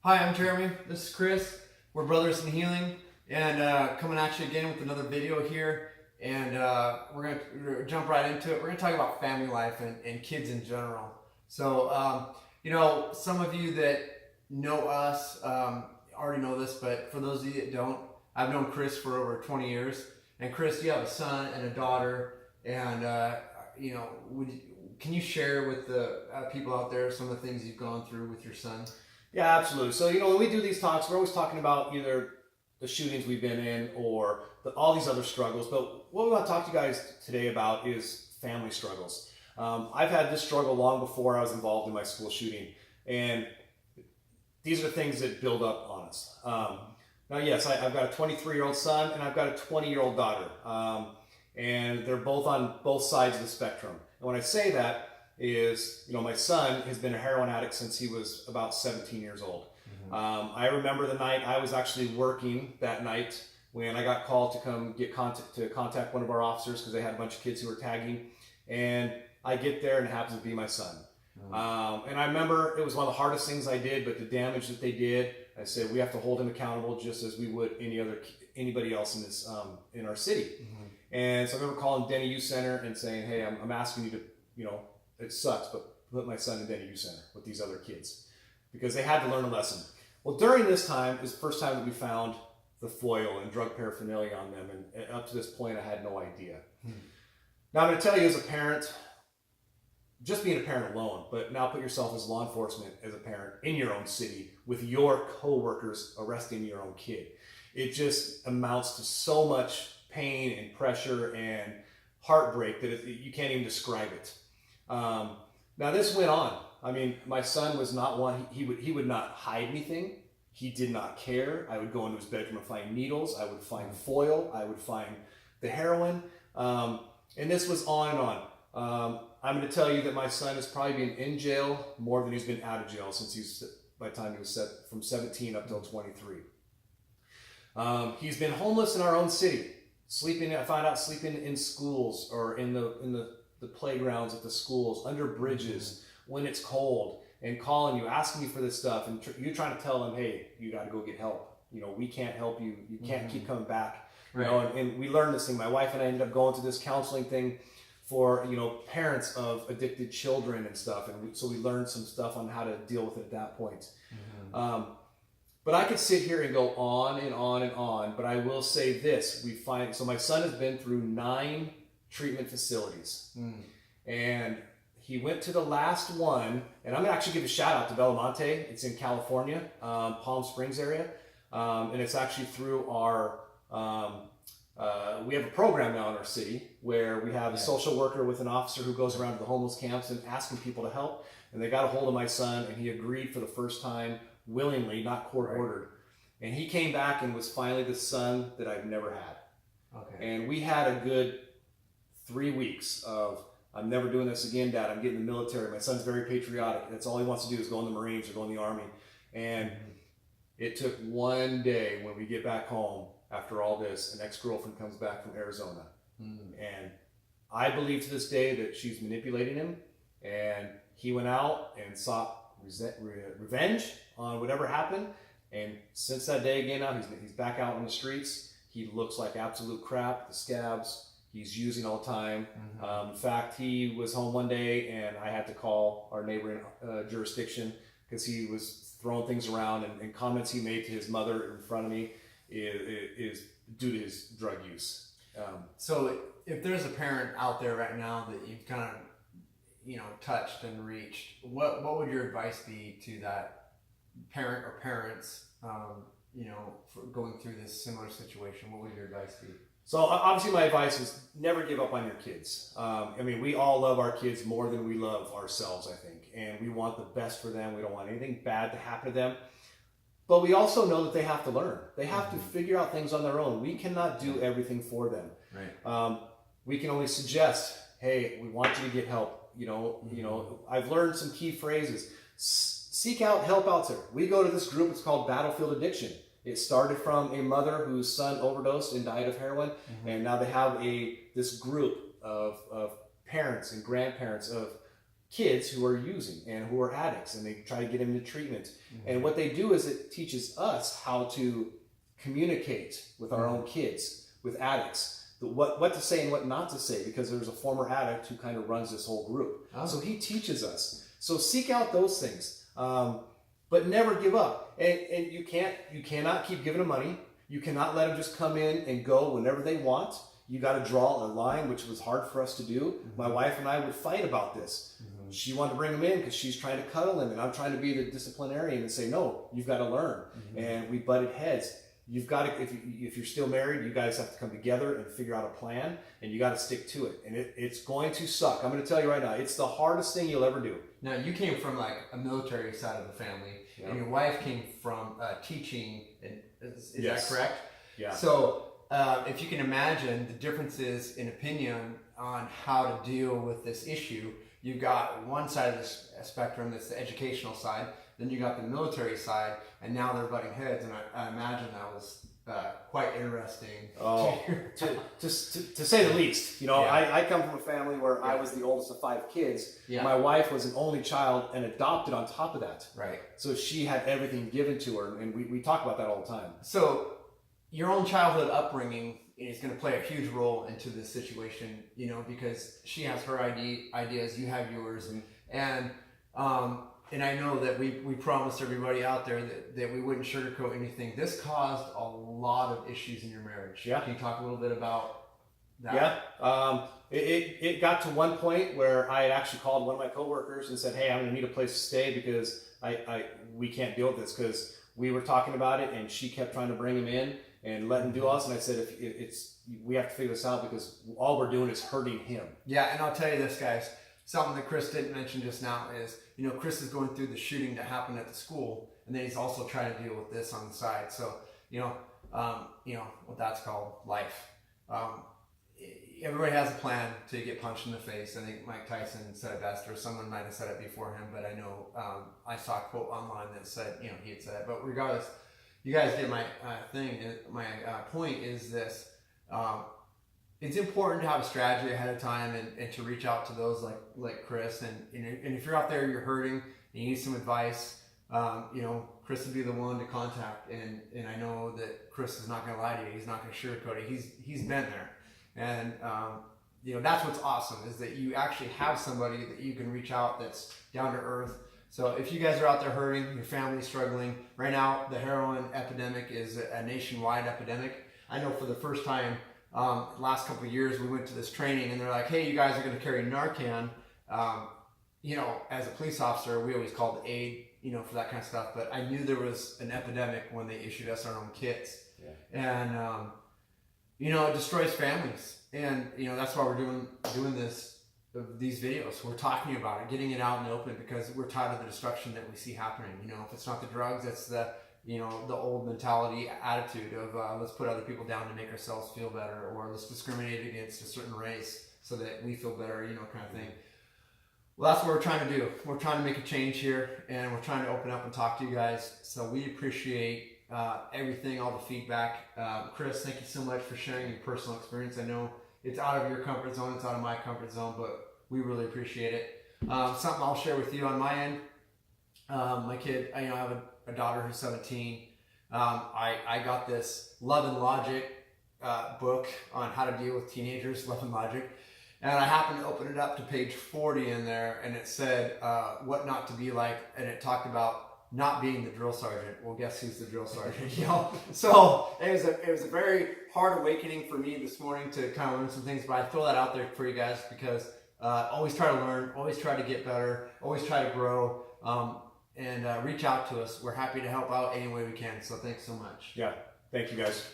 Hi, I'm Jeremy. This is Chris. We're Brothers in Healing, and coming at you again with another video here. And we're gonna jump right into it. We're gonna talk about family life and kids in general. So, some of you that know us already know this, but for those of you that don't, I've known Chris for over 20 years. And Chris, you have a son and a daughter, and can you share with the people out there some of the things you've gone through with your son? Yeah, absolutely. So, when we do these talks, we're always talking about either the shootings we've been in or all these other struggles. But what we want to talk to you guys today about is family struggles. I've had this struggle long before I was involved in my school shooting. And these are things that build up on us. Now, yes, I've got a 23-year-old son and I've got a 20-year-old daughter. And they're both on both sides of the spectrum. And when I say that, my son has been a heroin addict since he was about 17 years old. I remember the night I was actually working that night when I got called to come contact one of our officers because they had a bunch of kids who were tagging, and I get there and it happens to be my son. And I remember it was one of the hardest things I did, but the damage that they did, I said we have to hold him accountable just as we would anybody else in this in our city. And so I remember calling Denny Youth Center and saying, hey, I'm asking you to, it sucks, but put my son in Denny Youth Center with these other kids because they had to learn a lesson. Well, during this time is the first time that we found the foil and drug paraphernalia on them, and up to this point, I had no idea. Now, I'm going to tell you as a parent, just being a parent alone, but now put yourself as law enforcement as a parent in your own city with your co-workers arresting your own kid. It just amounts to so much pain and pressure and heartbreak that you can't even describe it. Now this went on. I mean, my son was not one, he would not hide anything. He did not care. I would go into his bedroom and find needles. I would find foil. I would find the heroin. And this was on and on. I'm going to tell you that my son has probably been in jail more than he's been out of jail since by the time he was from 17 up till 23. He's been homeless in our own city. I found out sleeping in schools or in the playgrounds at the schools, under bridges, when it's cold, and calling you, asking you for this stuff, and you're trying to tell them, hey, you got to go get help. We can't help you. You can't keep coming back. Right. And we learned this thing. My wife and I ended up going to this counseling thing for, parents of addicted children and stuff. And so we learned some stuff on how to deal with it at that point. But I could sit here and go on and on and on, but I will say this. So my son has been through 9 treatment facilities. And he went to the last one, and I'm gonna actually give a shout out to Belmonte. It's in California, Palm Springs area. And it's actually through our, we have a program now in our city where we have a social worker with an officer who goes around to the homeless camps and asking people to help. And they got a hold of my son, and he agreed for the first time willingly, not court ordered. And he came back and was finally the son that I've never had. Okay. And we had a good 3 weeks of, I'm never doing this again, Dad. I'm getting in the military. My son's very patriotic. That's all he wants to do is go in the Marines or go in the Army. And it took one day when we get back home after all this, an ex-girlfriend comes back from Arizona. And I believe to this day that she's manipulating him. And he went out and sought revenge on whatever happened. And since that day again now, he's back out on the streets. He looks like absolute crap, the scabs. He's using all the time. In fact, he was home one day and I had to call our neighboring jurisdiction because he was throwing things around, and comments he made to his mother in front of me is due to his drug use. So if there's a parent out there right now that you've kind of, touched and reached, what would your advice be to that parent or parents, for going through this similar situation? What would your advice be? So obviously my advice is never give up on your kids. We all love our kids more than we love ourselves, I think. And we want the best for them. We don't want anything bad to happen to them. But we also know that they have to learn. They have to figure out things on their own. We cannot do everything for them. Right. We can only suggest, hey, we want you to get help. I've learned some key phrases. Seek out help out there. We go to this group. It's called Battlefield Addiction. It started from a mother whose son overdosed and died of heroin, and now they have this group of parents and grandparents of kids who are using and who are addicts, and they try to get them into treatment. And what they do is it teaches us how to communicate with our own kids, with addicts, what to say and what not to say, because there's a former addict who kind of runs this whole group. So he teaches us. So seek out those things, but never give up. And you cannot keep giving them money. You cannot let them just come in and go whenever they want. You got to draw a line, which was hard for us to do. My wife and I would fight about this. She wanted to bring him in because she's trying to cuddle him, and I'm trying to be the disciplinarian and say, no, you've got to learn. And we butted heads. You've got to, if you're still married, you guys have to come together and figure out a plan, and you got to stick to it. And it's going to suck. I'm going to tell you right now, it's the hardest thing you'll ever do. Now, you came from like a military side of the family, and your wife came from teaching. And is that correct? Yeah. So if you can imagine the differences in opinion on how to deal with this issue, you've got one side of the spectrum that's the educational side, then you got the military side, and now they're butting heads, and I imagine that was quite interesting. To say the least. You know, I come from a family where I was the oldest of 5 kids. My wife was an only child and adopted on top of that. Right. So she had everything given to her, and we talk about that all the time. So your own childhood upbringing is going to play a huge role into this situation, you know, because she has her ideas, you have yours, and I know that we promised everybody out there that we wouldn't sugarcoat anything. This caused a lot of issues in your marriage. Yeah. Can you talk a little bit about that? Yeah. It got to one point where I had actually called one of my coworkers and said, hey, I'm going to need a place to stay because we can't deal with this, because we were talking about it and she kept trying to bring him in and let him do us. And I said, we have to figure this out because all we're doing is hurting him. Yeah. And I'll tell you this, guys. Something that Chris didn't mention just now is, you know, Chris is going through the shooting that happened at the school, and then he's also trying to deal with this on the side. So, you know what that's called, life. Everybody has a plan to get punched in the face. I think Mike Tyson said it best, or someone might have said it before him, but I know I saw a quote online that said, you know, he had said it. But regardless, you guys get my thing. My point is this. It's important to have a strategy ahead of time and to reach out to those like Chris. And if you're out there, you're hurting, and you need some advice, you know, Chris would be the one to contact. And I know that Chris is not going to lie to you. He's not going to sugarcoat it. He's been there. And, you know, that's what's awesome, is that you actually have somebody that you can reach out that's down to earth. So if you guys are out there hurting, your family's struggling, right now the heroin epidemic is a nationwide epidemic. I know for the first time, last couple of years, we went to this training and they're like, hey, you guys are going to carry Narcan. You know, as a police officer, we always called aid, you know, for that kind of stuff. But I knew there was an epidemic when they issued us our own kits. Yeah. And, you know, it destroys families. And, you know, that's why we're doing these videos. We're talking about it, getting it out in the open, because we're tired of the destruction that we see happening. You know, if it's not the drugs, it's the old mentality, attitude of let's put other people down to make ourselves feel better, or let's discriminate against a certain race so that we feel better, you know, kind of thing. Well, that's what we're trying to do. We're trying to make a change here, and we're trying to open up and talk to you guys. So we appreciate everything, all the feedback. Chris, thank you so much for sharing your personal experience. I know it's out of your comfort zone, it's out of my comfort zone, but we really appreciate it. Something I'll share with you on my end. My kid, I have a daughter who's 17. I got this Love and Logic book on how to deal with teenagers, Love and Logic. And I happened to open it up to page 40 in there, and it said what not to be like, and it talked about not being the drill sergeant. Well, guess who's the drill sergeant? You know, so it was a very hard awakening for me this morning to kind of learn some things. But I throw that out there for you guys because always try to learn, always try to get better, always try to grow, and reach out to us. We're happy to help out any way we can. So thanks so much. Yeah, thank you guys.